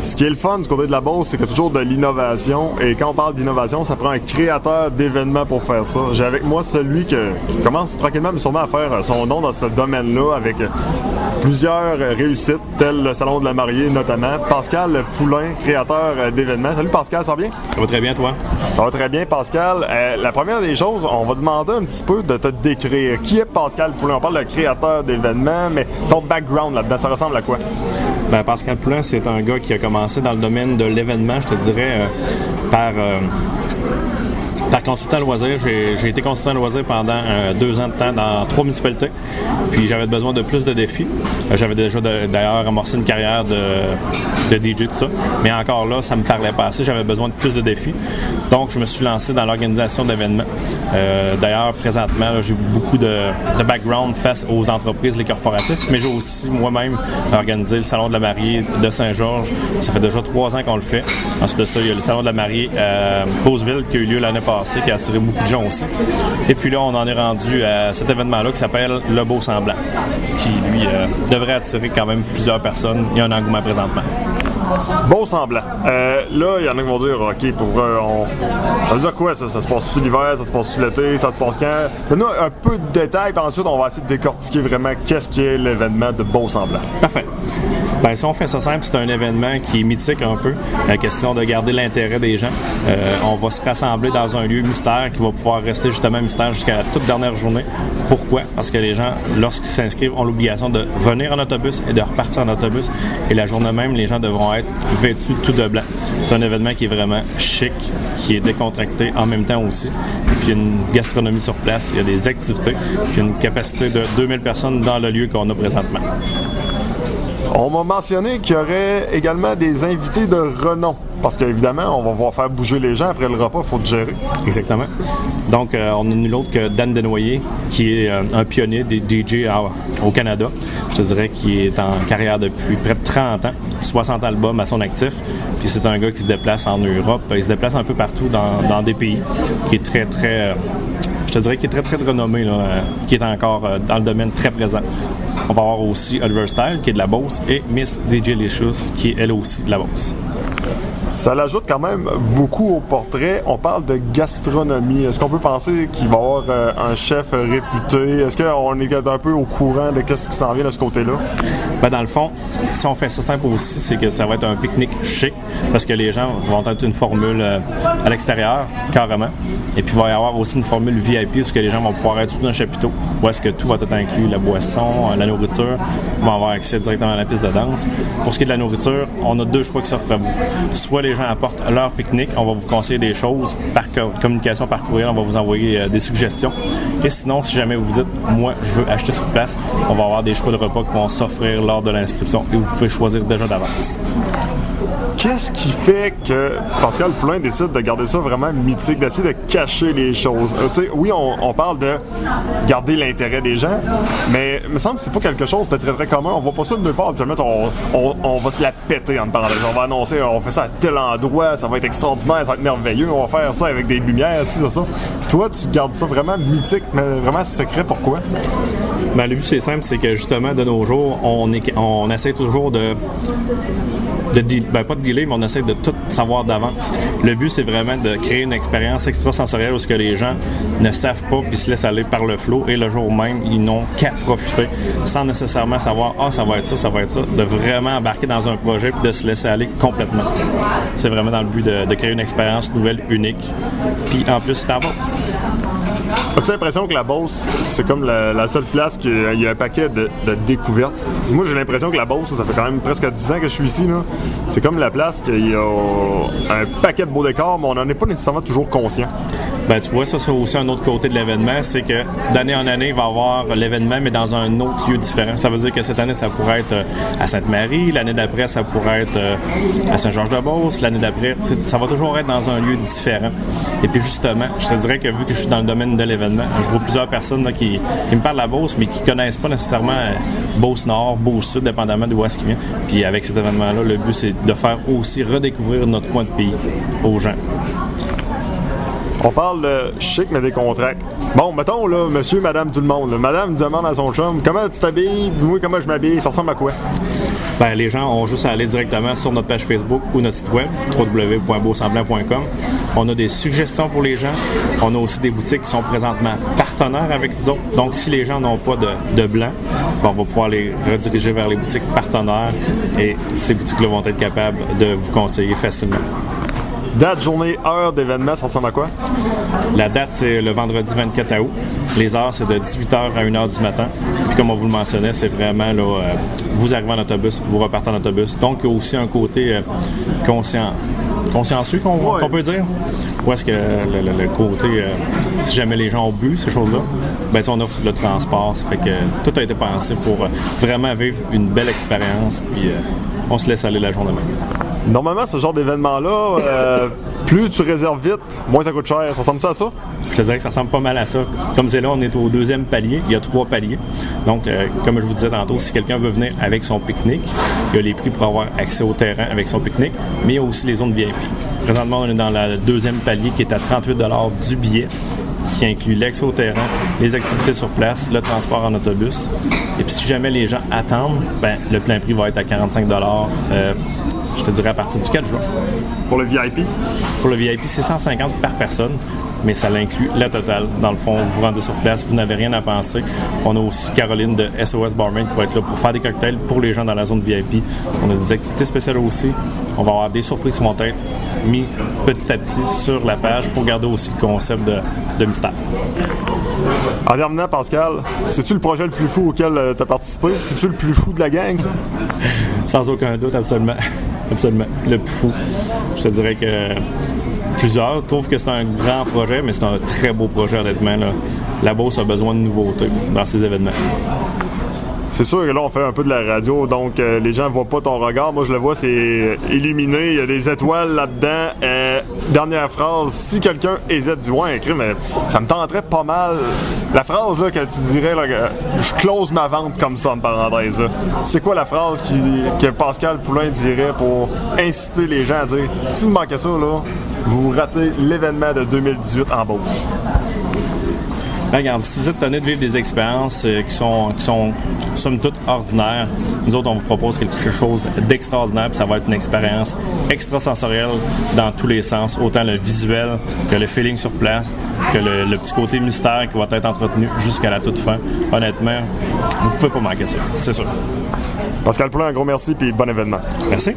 Ce qui est le fun du côté de la Beauce, c'est qu'il y a toujours de l'innovation. Et quand on parle d'innovation, ça prend un créateur d'événements pour faire ça. J'ai avec moi celui qui commence tranquillement mais sûrement à faire son nom dans ce domaine-là avec plusieurs réussites, telles le Salon de la Mariée notamment. Pascal Poulain, créateur d'événements. Salut Pascal, ça va bien? Ça va très bien, toi? Ça va très bien, Pascal. La première des choses, on va demander un petit peu de te décrire. Qui est Pascal Poulain? On parle de créateur d'événements, mais ton background là-dedans, ça ressemble à quoi? Ben, Pascal Poulain, c'est un gars qui a commencé dans le domaine de l'événement, je te dirais, par consultant loisir. J'ai été consultant loisir pendant 2 ans de temps dans 3 municipalités. Puis j'avais besoin de plus de défis. J'avais déjà d'ailleurs amorcé une carrière de DJ, tout ça. Mais encore là, ça me parlait pas assez. J'avais besoin de plus de défis. Donc, je me suis lancé dans l'organisation d'événements. D'ailleurs, présentement, là, j'ai beaucoup de background face aux entreprises, les corporatifs. Mais j'ai aussi moi-même organisé le Salon de la Mariée de Saint-Georges. Ça fait déjà 3 ans qu'on le fait. Ensuite de ça, il y a le Salon de la Mariée à Beauceville qui a eu lieu l'année passée, qui a attiré beaucoup de gens aussi. Et puis là, on en est rendu à cet événement-là qui s'appelle Le Beau Semblant, qui, lui, devrait attirer quand même plusieurs personnes. Il y a un engouement présentement. Beau semblant. Là, il y en a qui vont dire, OK, pour ça veut dire quoi, ça? Ça se passe-tu l'hiver? Ça se passe-tu l'été? Ça se passe quand? Donne-nous un peu de détails, puis ensuite, on va essayer de décortiquer vraiment qu'est-ce qu'est l'événement de Beau Semblant. Parfait. Bien, si on fait ça simple, c'est un événement qui est mythique un peu. La question de garder l'intérêt des gens. On va se rassembler dans un lieu mystère qui va pouvoir rester justement mystère jusqu'à la toute dernière journée. Pourquoi? Parce que les gens, lorsqu'ils s'inscrivent, ont l'obligation de venir en autobus et de repartir en autobus. Et la journée même, les gens devront être vêtus tout de blanc. C'est un événement qui est vraiment chic, qui est décontracté en même temps aussi. Puis il y a une gastronomie sur place, il y a des activités, puis il y a une capacité de 2000 personnes dans le lieu qu'on a présentement. On m'a mentionné qu'il y aurait également des invités de renom. Parce qu'évidemment, on va voir faire bouger les gens après le repas, il faut te gérer. Exactement. Donc, on a nul autre que Dan Desnoyers, qui est un pionnier des DJ au Canada. Je te dirais qu'il est en carrière depuis près de 30 ans, 60 albums à son actif. Puis c'est un gars qui se déplace en Europe, il se déplace un peu partout dans des pays, qui est très, très... je te dirais qu'il est très, très renommé, là, qui est encore dans le domaine très présent. On va avoir aussi Oliver Style, qui est de la Beauce, et Miss DJ Licious, qui est elle aussi de la Beauce. Ça l'ajoute quand même beaucoup au portrait. On parle de gastronomie. Est-ce qu'on peut penser qu'il va y avoir un chef réputé? Est-ce qu'on est un peu au courant de ce qui s'en vient de ce côté-là? Ben dans le fond, si on fait ça simple aussi, c'est que ça va être un pique-nique chic, parce que les gens vont être une formule à l'extérieur, carrément. Et puis il va y avoir aussi une formule VIP, où les gens vont pouvoir être sous un chapiteau, où est-ce que tout va être inclus, la boisson, la nourriture. Ils vont avoir accès directement à la piste de danse. Pour ce qui est de la nourriture, on a 2 choix qui s'offrent à vous. Soit les gens apportent leur pique-nique, on va vous conseiller des choses par communication par courriel, on va vous envoyer des suggestions. Et sinon, si jamais vous vous dites, moi, je veux acheter sur place, on va avoir des choix de repas qui vont s'offrir lors de l'inscription et vous pouvez choisir déjà d'avance. Qu'est-ce qui fait que Pascal Poulain décide de garder ça vraiment mythique, d'essayer de cacher les choses? Oui, on parle de garder l'intérêt des gens, mais il me semble que c'est pas quelque chose de très très commun. On voit pas ça de nulle part. Habituellement, on va se la péter en parlant. On va annoncer, on fait ça à tel endroit, ça va être extraordinaire, ça va être merveilleux, on va faire ça avec des lumières, ça. Toi, tu gardes ça vraiment mythique, mais vraiment secret. Pourquoi? Ben, le but, c'est simple, c'est que justement, de nos jours, on essaie toujours pas de dealer, mais on essaie de tout savoir d'avance. Le but, c'est vraiment de créer une expérience extrasensorielle où ce que les gens ne savent pas puis se laissent aller par le flow et le jour même, ils n'ont qu'à profiter sans nécessairement savoir « Ah, ça va être ça, de vraiment embarquer dans un projet puis de se laisser aller complètement. C'est vraiment dans le but de créer une expérience nouvelle, unique. Puis en plus, c'est en Beauce. As-tu l'impression que la Beauce, c'est comme la seule place qu'il y a un paquet de découvertes? Moi, j'ai l'impression que la Beauce, ça fait quand même presque 10 ans que je suis ici, là. C'est comme la place qu'il y a un paquet de beaux décors, mais on n'en est pas nécessairement toujours conscient. Ben, tu vois, ça, c'est aussi un autre côté de l'événement, c'est que d'année en année, il va y avoir l'événement, mais dans un autre lieu différent. Ça veut dire que cette année, ça pourrait être à Sainte-Marie, l'année d'après, ça pourrait être à Saint-Georges-de-Beauce, l'année d'après, ça va toujours être dans un lieu différent. Et puis justement, je te dirais que vu que je suis dans le domaine de l'événement, je vois plusieurs personnes là, qui me parlent de la Beauce, mais qui ne connaissent pas nécessairement Beauce-Nord, Beauce-Sud, dépendamment d'où est-ce qu'ils viennent. Puis avec cet événement-là, le but, c'est de faire aussi redécouvrir notre coin de pays aux gens. On parle de chic, mais des contracts. Bon, mettons, là, monsieur, madame, tout le monde. Là. Madame demande à son chum, comment tu t'habilles, moi, comment je m'habille, ça ressemble à quoi? Ben, les gens ont juste à aller directement sur notre page Facebook ou notre site web, www.beausemblant.com. On a des suggestions pour les gens. On a aussi des boutiques qui sont présentement partenaires avec nous autres. Donc, si les gens n'ont pas de blanc, ben, on va pouvoir les rediriger vers les boutiques partenaires et ces boutiques-là vont être capables de vous conseiller facilement. Date, journée, heure d'événement, ça ressemble à quoi? La date, c'est le vendredi 24 août. Les heures, c'est de 18h à 1h du matin. Puis comme on vous le mentionnait, c'est vraiment là, vous arrivez en autobus, vous repartez en autobus. Donc, il y a aussi un côté consciencieux qu'on peut dire. Ou est-ce que le côté, si jamais les gens ont bu ces choses-là, ben on offre le transport. Ça fait que tout a été pensé pour vraiment vivre une belle expérience. Puis on se laisse aller la journée même. Normalement, ce genre d'événement-là, plus tu réserves vite, moins ça coûte cher. Ça ressemble-tu à ça? Je te dirais que ça ressemble pas mal à ça. Comme c'est là, on est au 2e palier. Il y a 3 paliers. Donc, comme je vous disais tantôt, si quelqu'un veut venir avec son pique-nique, il y a les prix pour avoir accès au terrain avec son pique-nique, mais il y a aussi les zones VIP. Présentement, on est dans le 2e palier qui est à 38$ du billet, qui inclut l'accès au terrain, les activités sur place, le transport en autobus. Et puis, si jamais les gens attendent, ben, le plein prix va être à 45$. Je te dirais à partir du 4 juin. Pour le VIP? Pour le VIP, c'est 150 par personne, mais ça l'inclut la totale. Dans le fond, vous vous rendez sur place, vous n'avez rien à penser. On a aussi Caroline de SOS Barmaid qui va être là pour faire des cocktails pour les gens dans la zone VIP. On a des activités spéciales aussi. On va avoir des surprises qui vont être mises petit à petit sur la page pour garder aussi le concept de mystère. En terminant, Pascal, c'est-tu le projet le plus fou auquel tu as participé? C'est-tu le plus fou de la gang, ça? Sans aucun doute, absolument. Absolument. Le plus fou. Je te dirais que plusieurs trouvent que c'est un grand projet, mais c'est un très beau projet, honnêtement. La Beauce a besoin de nouveautés dans ces événements. C'est sûr que là, on fait un peu de la radio, donc les gens ne voient pas ton regard. Moi, je le vois, c'est illuminé. Il y a des étoiles là-dedans. Dernière phrase, si quelqu'un hésite, dit « Ouais, écrit, mais ça me tenterait pas mal. » La phrase là, que tu dirais, là, que je close ma vente comme ça, en parenthèse. Là. C'est quoi la phrase que Pascal Poulain dirait pour inciter les gens à dire « Si vous manquez ça, là, vous ratez l'événement de 2018 en Beauce. » Regarde, si vous êtes tanné de vivre des expériences qui sont somme toute ordinaires, nous autres, on vous propose quelque chose d'extraordinaire, puis ça va être une expérience extrasensorielle dans tous les sens, autant le visuel que le feeling sur place, que le petit côté mystère qui va être entretenu jusqu'à la toute fin. Honnêtement, vous ne pouvez pas manquer ça, c'est sûr. Pascal Poulain, un gros merci, puis bon événement. Merci.